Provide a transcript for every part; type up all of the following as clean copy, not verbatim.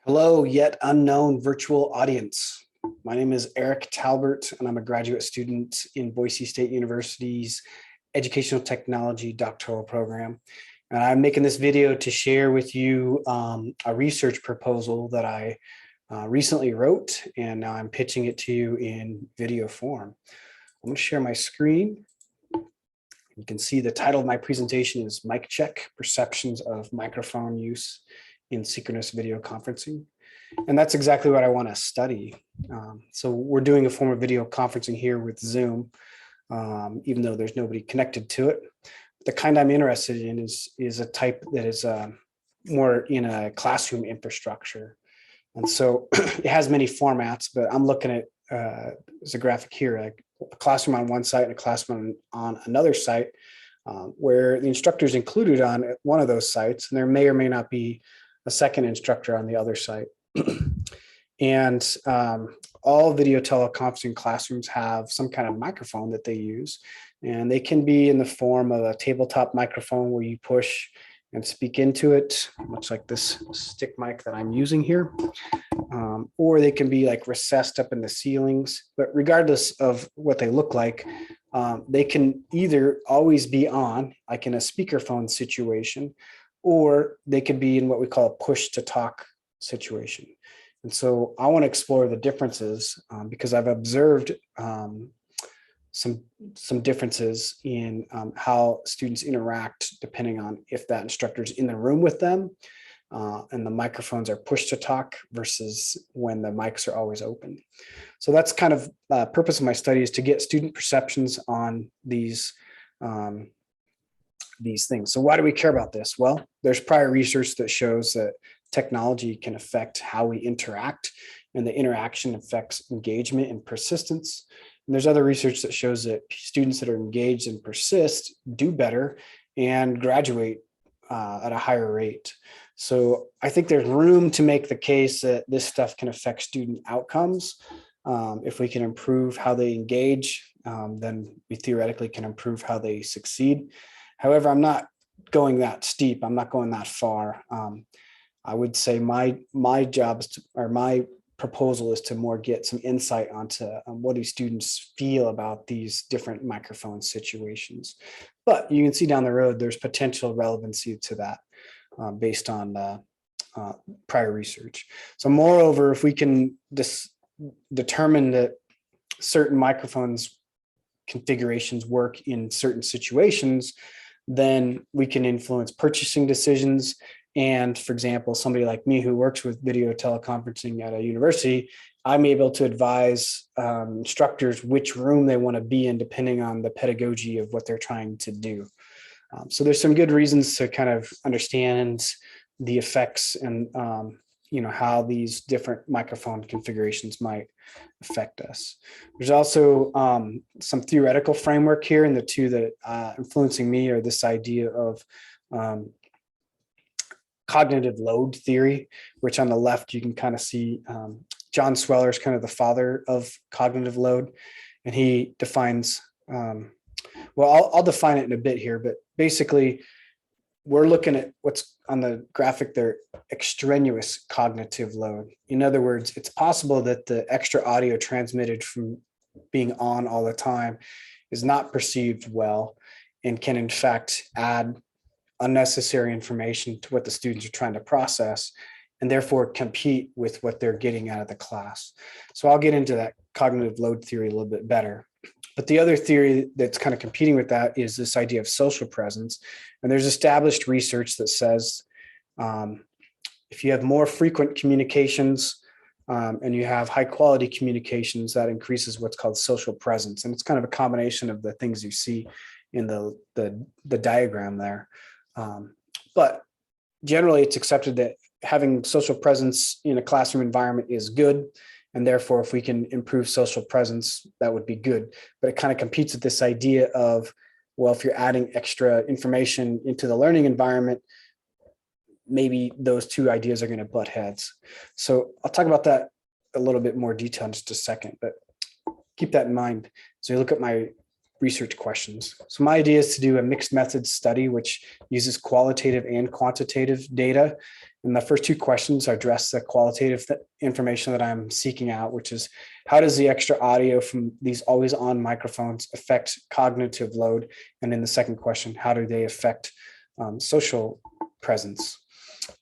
Hello, yet unknown virtual audience. My name is Eric Talbert, and I'm a graduate student in Boise State University's Educational Technology doctoral program. And I'm making this video to share with you a research proposal that I recently wrote, and now I'm pitching it to you in video form. I'm going to share my screen. You can see the title of my presentation is Mic Check: Perceptions of Microphone Use in Synchronous Video Conferencing. And that's exactly what I want to study. So we're doing a form of video conferencing here with Zoom, even though there's nobody connected to it. The kind I'm interested in is a type that is more in a classroom infrastructure. And so it has many formats, but I'm looking at as a graphic here, like a classroom on one site and a classroom on another site, where the instructor is included on one of those sites, and there may or may not be a second instructor on the other site. And all video teleconferencing classrooms have some kind of microphone that they use, and they can be in the form of a tabletop microphone where you push and speak into it, much like this stick mic that I'm using here, or they can be like recessed up in the ceilings. But regardless of what they look like, they can either always be on, like in a speakerphone situation, or they could be in what we call a push to talk situation. And so I want to explore the differences because I've observed some differences in how students interact depending on if that instructor is in the room with them and the microphones are push to talk versus when the mics are always open. So that's kind of purpose of my study, is to get student perceptions on these things. So why do we care about this? Well, there's prior research that shows that technology can affect how we interact, and the interaction affects engagement and persistence. And there's other research that shows that students that are engaged and persist do better and graduate at a higher rate. So I think there's room to make the case that this stuff can affect student outcomes. If we can improve how they engage, then we theoretically can improve how they succeed. However, I'm not going that steep. I'm not going that far. I would say my job is to, or my proposal is to more get some insight onto what do students feel about these different microphone situations. But you can see down the road, there's potential relevancy to that based on prior research. So moreover, if we can determine that certain microphones configurations work in certain situations, then we can influence purchasing decisions. And for example, somebody like me who works with video teleconferencing at a university, I'm able to advise instructors which room they want to be in depending on the pedagogy of what they're trying to do. So there's some good reasons to kind of understand the effects and how these different microphone configurations might affect us. There's also some theoretical framework here, and the two that influencing me are this idea of cognitive load theory, which on the left you can kind of see John Sweller is kind of the father of cognitive load, and he defines, well, I'll define it in a bit here, but basically we're looking at what's on the graphic there, extraneous cognitive load. In other words, it's possible that the extra audio transmitted from being on all the time is not perceived well and can in fact add unnecessary information to what the students are trying to process, and therefore compete with what they're getting out of the class. So I'll get into that cognitive load theory a little bit better. But the other theory that's kind of competing with that is this idea of social presence. And there's established research that says if you have more frequent communications and you have high quality communications, that increases what's called social presence. And it's kind of a combination of the things you see in the diagram there. But generally, it's accepted that having social presence in a classroom environment is good. And therefore, if we can improve social presence, that would be good. But it kind of competes with this idea of, well, if you're adding extra information into the learning environment, maybe those two ideas are going to butt heads. So I'll talk about that a little bit more detail in just a second, but keep that in mind. So you look at my research questions. So my idea is to do a mixed methods study, which uses qualitative and quantitative data. And the first two questions address the qualitative information that I'm seeking out, which is how does the extra audio from these always on microphones affect cognitive load? And in the second question, how do they affect social presence?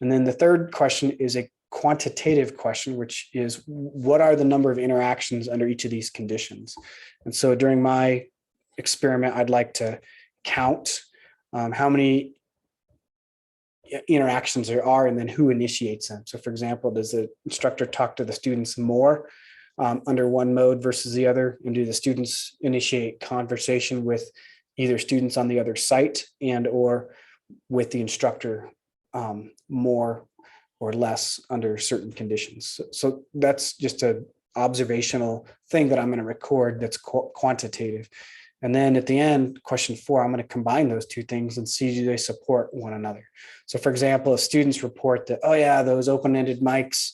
And then the third question is a quantitative question, which is what are the number of interactions under each of these conditions? And so during my experiment, I'd like to count how many interactions there are and then who initiates them. So for example, does the instructor talk to the students more under one mode versus the other? And do the students initiate conversation with either students on the other site and or with the instructor more or less under certain conditions? So that's just an observational thing that I'm going to record that's quantitative. And then at the end, question 4, I'm going to combine those two things and see do they support one another. So for example, if students report that, oh yeah, those open-ended mics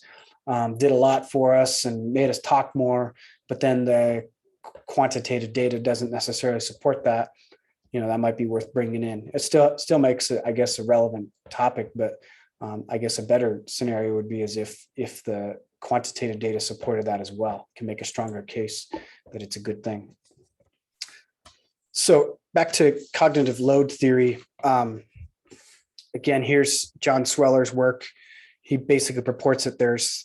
did a lot for us and made us talk more, but then the quantitative data doesn't necessarily support that, that might be worth bringing in. It still makes it, I guess, a relevant topic, but I guess a better scenario would be as if the quantitative data supported that as well, can make a stronger case that it's a good thing. So back to cognitive load theory. Again, here's John Sweller's work. He basically purports that there's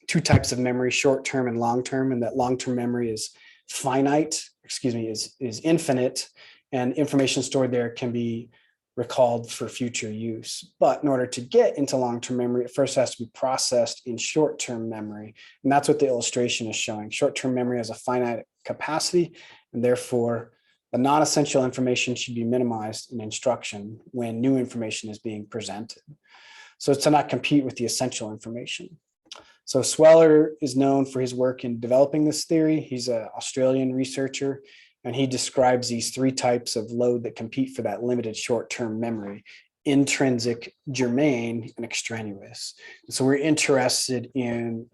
two types of memory, short-term and long-term, and that long-term memory is is infinite, and information stored there can be recalled for future use. But in order to get into long-term memory, it first has to be processed in short-term memory. And that's what the illustration is showing. Short-term memory has a finite capacity, and therefore the non-essential information should be minimized in instruction when new information is being presented. So to not compete with the essential information. So Sweller is known for his work in developing this theory. He's an Australian researcher, and he describes these three types of load that compete for that limited short-term memory: intrinsic, germane, and extraneous. And so we're interested in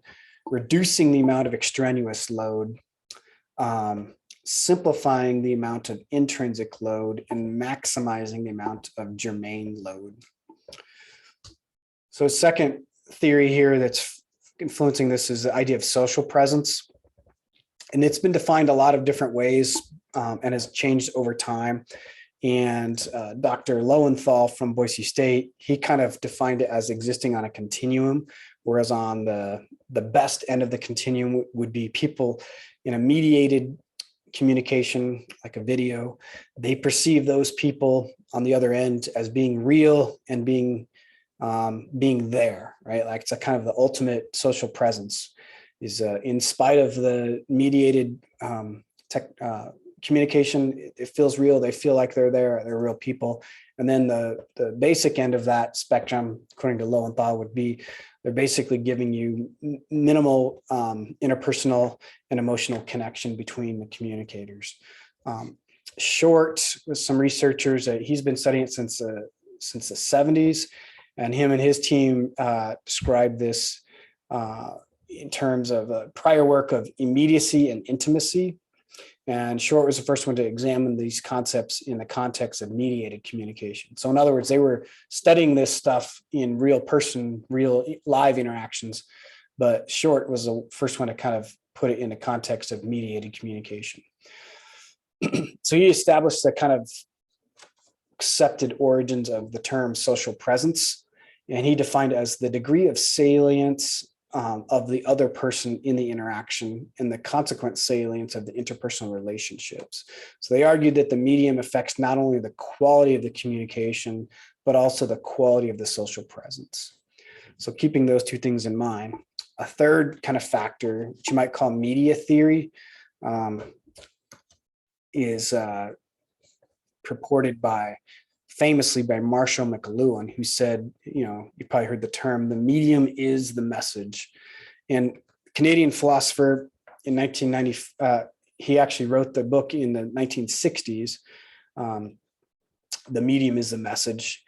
reducing the amount of extraneous load, simplifying the amount of intrinsic load, and maximizing the amount of germane load. So second theory here that's influencing this is the idea of social presence. And it's been defined a lot of different ways and has changed over time. And Dr. Lowenthal from Boise State, he kind of defined it as existing on a continuum, whereas on the best end of the continuum would be people in a mediated communication, like a video. They perceive those people on the other end as being real and being there, right? Like it's a kind of the ultimate social presence is in spite of the mediated communication, it feels real. They feel like they're there. They're real people. And then the basic end of that spectrum, according to Lowenthal, would be they're basically giving you minimal interpersonal and emotional connection between the communicators. Short, with some researchers, he's been studying it since the 70s, and him and his team described this in terms of prior work of immediacy and intimacy. And Short was the first one to examine these concepts in the context of mediated communication. So in other words, they were studying this stuff in real live interactions, but Short was the first one to kind of put it in the context of mediated communication. So he established the kind of accepted origins of the term social presence, and he defined it as the degree of salience of the other person in the interaction and the consequent salience of the interpersonal relationships. So they argued that the medium affects not only the quality of the communication, but also the quality of the social presence. So keeping those two things in mind, a third kind of factor, which you might call media theory, is purported famously by Marshall McLuhan, who said, you probably heard the term, the medium is the message. And Canadian philosopher in 1990, he actually wrote the book in the 1960s, The Medium is the Message.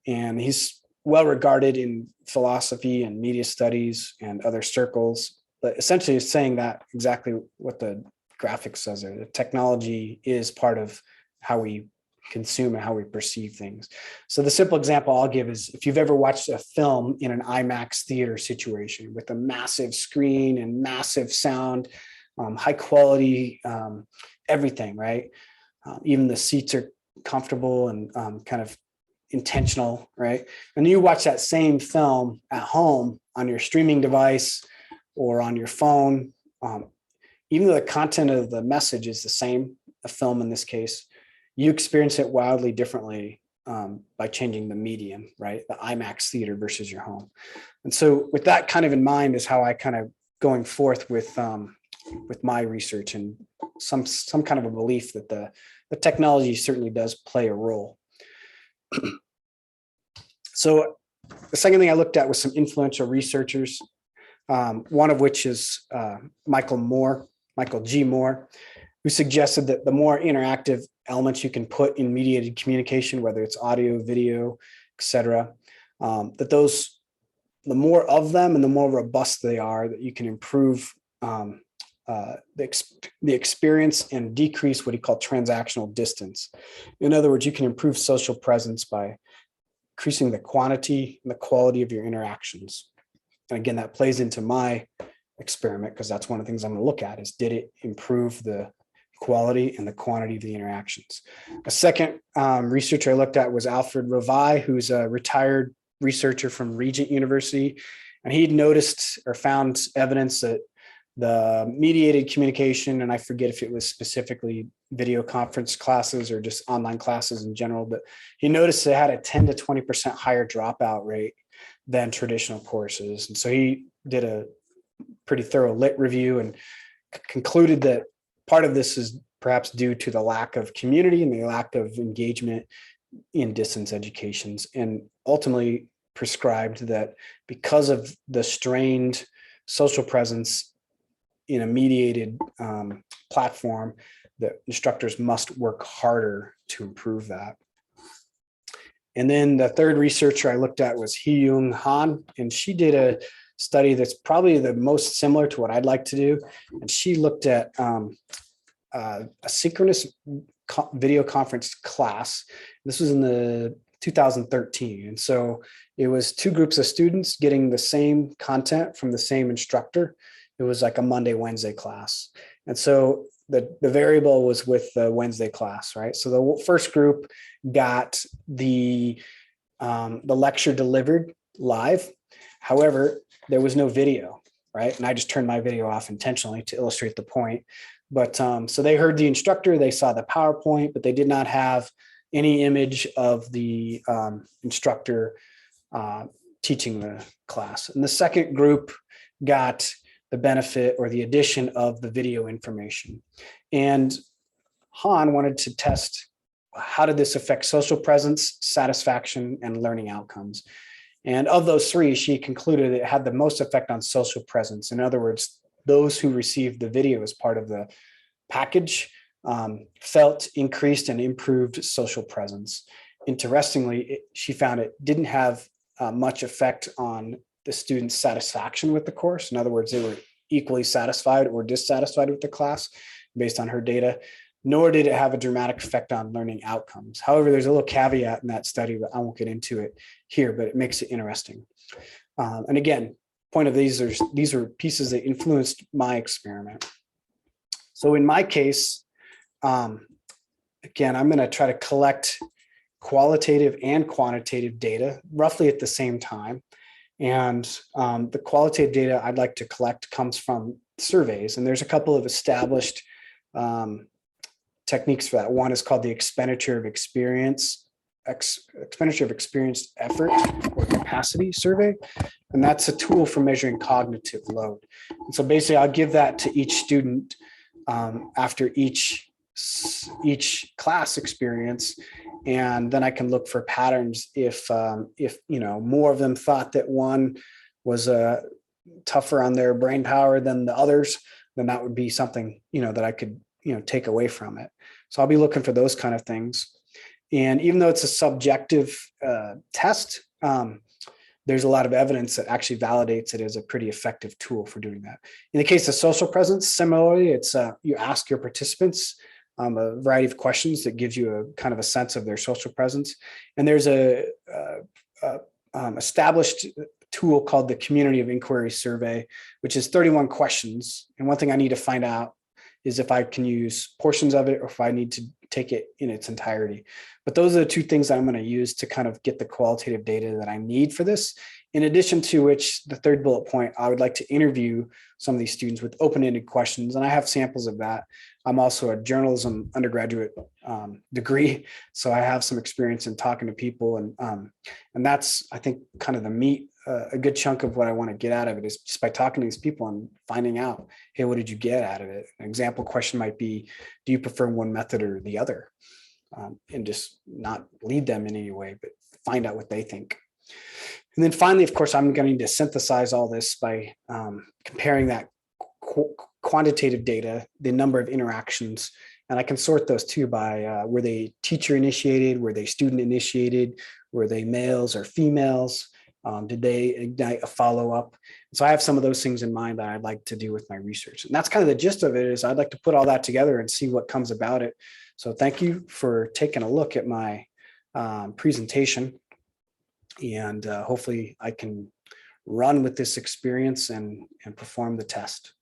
And he's well regarded in philosophy and media studies and other circles, but essentially is saying that exactly what the graphic says it. The technology is part of how we consume and how we perceive things. So the simple example I'll give is if you've ever watched a film in an IMAX theater situation with a massive screen and massive sound, high quality, everything, right? Even the seats are comfortable and kind of intentional, right? And you watch that same film at home on your streaming device or on your phone, even though the content of the message is the same, a film in this case, you experience it wildly differently by changing the medium, right? The IMAX theater versus your home. And so with that kind of in mind is how I kind of going forth with my research and some kind of a belief that the technology certainly does play a role. So the second thing I looked at was some influential researchers, one of which is Michael G. Moore, who suggested that the more interactive elements you can put in mediated communication, whether it's audio, video, etc., that those, the more of them and the more robust they are, that you can improve the experience and decrease what he called transactional distance. In other words, you can improve social presence by increasing the quantity and the quality of your interactions. And again, that plays into my experiment because that's one of the things I'm going to look at is, did it improve the quality and the quantity of the interactions? A second researcher I looked at was Alfred Rovai, who's a retired researcher from Regent University. And he'd noticed or found evidence that the mediated communication, and I forget if it was specifically video conference classes or just online classes in general, but he noticed it had a 10 to 20% higher dropout rate than traditional courses. And so he did a pretty thorough lit review and concluded that part of this is perhaps due to the lack of community and the lack of engagement in distance educations, and ultimately prescribed that because of the strained social presence in a mediated platform, that instructors must work harder to improve that. And then the third researcher I looked at was Hee-Young Han, and she did a study that's probably the most similar to what I'd like to do. And she looked at a synchronous video conference class. This was in the 2013. And so it was two groups of students getting the same content from the same instructor. It was like a Monday, Wednesday class. And so the variable was with the Wednesday class, right? So the first group got the lecture delivered live. However, there was no video, right? And I just turned my video off intentionally to illustrate the point. But so they heard the instructor, they saw the PowerPoint, but they did not have any image of the instructor teaching the class. And the second group got the benefit or the addition of the video information. And Han wanted to test, how did this affect social presence, satisfaction, and learning outcomes? And of those three, she concluded it had the most effect on social presence. In other words, those who received the video as part of the package felt increased and improved social presence. Interestingly, she found it didn't have much effect on the students' satisfaction with the course. In other words, they were equally satisfied or dissatisfied with the class based on her data, nor did it have a dramatic effect on learning outcomes. However, there's a little caveat in that study, but I won't get into it here, but it makes it interesting. And again, point of these are pieces that influenced my experiment. So in my case, again, I'm going to try to collect qualitative and quantitative data roughly at the same time. And the qualitative data I'd like to collect comes from surveys. And there's a couple of established techniques for that. One is called the expenditure of experienced effort or capacity survey. And that's a tool for measuring cognitive load. And so basically I'll give that to each student after each class experience. And then I can look for patterns. If more of them thought that one was tougher on their brain power than the others, then that would be something, that I could, take away from it. So I'll be looking for those kind of things. And even though it's a subjective test, there's a lot of evidence that actually validates it as a pretty effective tool for doing that. In the case of social presence, similarly, it's you ask your participants a variety of questions that gives you a kind of a sense of their social presence. And there's a established tool called the Community of Inquiry Survey, which is 31 questions. And one thing I need to find out is if I can use portions of it or if I need to take it in its entirety. But those are the two things that I'm going to use to kind of get the qualitative data that I need for this. In addition to which, the third bullet point, I would like to interview some of these students with open-ended questions. And I have samples of that. I'm also a journalism undergraduate degree, so I have some experience in talking to people. And that's, I think, kind of the meat. A good chunk of what I want to get out of it is just by talking to these people and finding out, hey, what did you get out of it? An example question might be, do you prefer one method or the other? And just not lead them in any way, but find out what they think. And then finally, of course, I'm going to synthesize all this by comparing that quantitative data, the number of interactions, and I can sort those too by were they teacher initiated, were they student initiated, were they males or females? Did they ignite a follow-up? So I have some of those things in mind that I'd like to do with my research. And that's kind of the gist of it, is I'd like to put all that together and see what comes about it. So thank you for taking a look at my presentation. And hopefully I can run with this experience and perform the test.